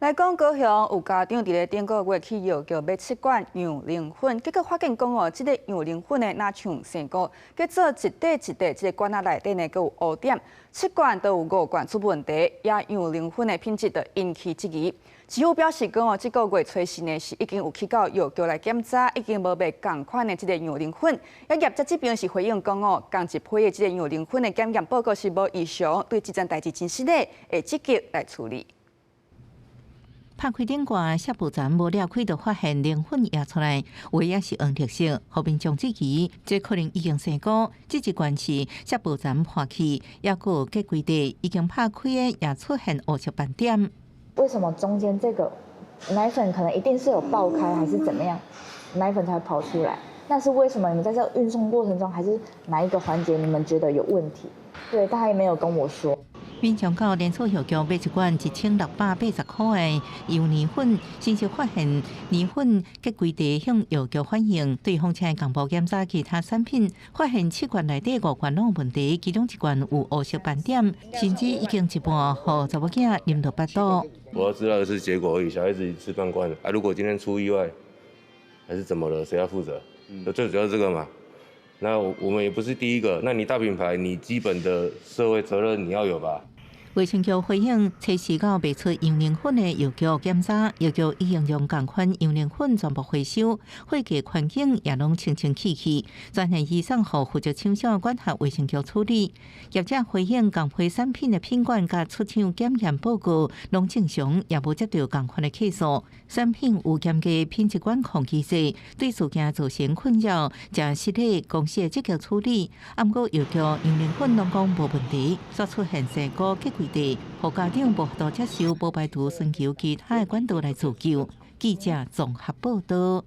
来讲，高雄有家长伫咧顶个月去要求买7罐羊奶粉，结果发现讲哦，这个羊奶粉呢，若像生果，叫做一块一块，这个罐仔内底呢，佮有污点，7罐都有5罐出问题，也羊奶粉的品质就引起质疑。市府表示讲哦，这个月初时呢是已经有去到药局来检查，已经无卖同款的这个羊奶粉。也业者这边是回应讲哦，同一批的这个羊奶粉的检验报告是无异常，对这件代志真实的会积极来处理。拍开顶挂卸布站无了开，就发现奶粉溢出来，有也是黄绿色。后面将质疑，这可能已经生果。这一罐是卸布站破去，也佫有隔几地已经拍开的，也出现黑色斑点。为什么中间这个奶粉可能一定是有爆开，还是怎么样，奶粉才会跑出来？那是为什么？你们在这运送过程中，还是哪一个环节你们觉得有问题？对，他也没有跟我说。民众到连锁药局买一罐1680块的羊奶粉，先是发现奶粉隔几地向药局反映，对方请公布检查其他产品，发现7罐内底5罐拢有问题，其中1罐有黑色斑点，甚至已经一半互查某囝啉到巴肚。我要知道的是结果而已，小孩子吃半罐啊，如果今天出意外还是怎么了，谁要负责？最主要是这个嘛。那我们也不是第一个，那你大品牌，你基本的社会责任你要有吧？卫生局回应，初时到卖出羊奶粉的药局检查，药局已经将同款羊奶粉全部回收，会计环境也拢清清气气，专案移送予负责厂商管辖卫生局处理。业者回应，同批产品的品管甲出厂检验报告拢正常，也无接到同款的客诉。产品有严格品质管控机制，对事件造成困扰，正实体公司的积极处理。不过药局羊奶粉拢讲无问题，所出现生果结果。互家长无法度接受，无排除寻求其他的管道来自救。记者综合报道。